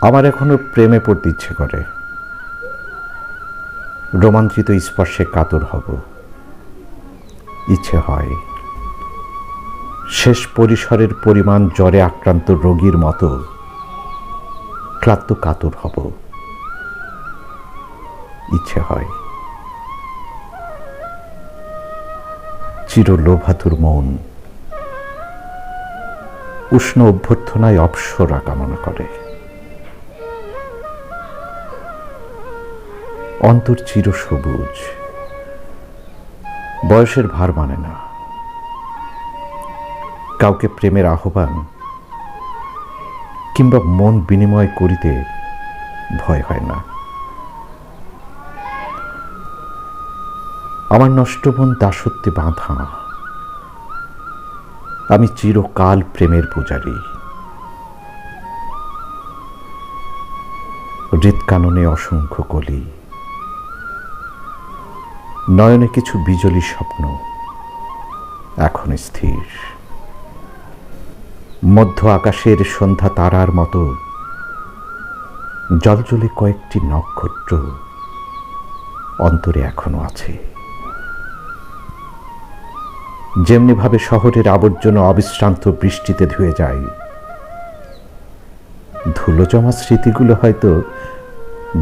আমার এখনো প্রেমে পড়তে ইচ্ছে করে, রোমাঞ্চিত স্পর্শে কাতর হব ইচ্ছে হয়। শেষ পরিসরের পরিমাণ জ্বরে আক্রান্ত রোগীর মতো ক্লান্ত কাতর হব ইচ্ছে হয়। চিরলোভাতুর মন উষ্ণ অভ্যর্থনায় অপসরা কামনা করে। অন্তর চির সবুজ, বয়সের ভার মানে না। কাউকে প্রেমের আহ্বান কিংবা মন বিনিময় করিতে ভয় হয় না। আমার নষ্ট মন দাসত্বে বাঁধা, আমি চিরকাল প্রেমের পূজারী। হৃৎকাননে অসংখ্য কলি, নয়নে কিছু বিজলী স্বপ্ন এখন স্থির। মধ্য আকাশের সন্ধ্যা তারার মতো জলজলে কয়েকটি নক্ষত্র অন্তরে এখনো আছে। যেমনি ভাবে শহরের আবর্জনা অবিশ্রান্ত বৃষ্টিতে ধুয়ে যায়, ধুলো জমা স্মৃতিগুলো হয়তো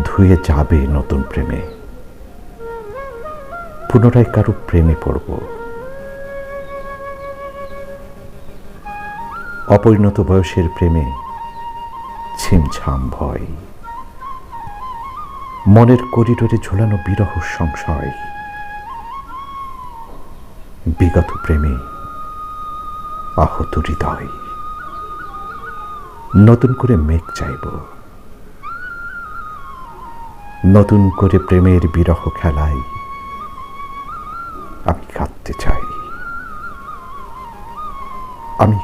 ধুয়ে যাবে নতুন প্রেমে। পুনরায় কারো প্রেমে পড়ব। অপরিণত বয়সের প্রেমে ছিমছাম ভয়, মনের করিডোরে ঝোলানো বিরহ সংশয়। বিগত প্রেমে আহত হৃদয়, নতুন করে মেঘ চাইব, নতুন করে প্রেমের বিরহ খেলায় আমি কাঁদতে চাই। আমি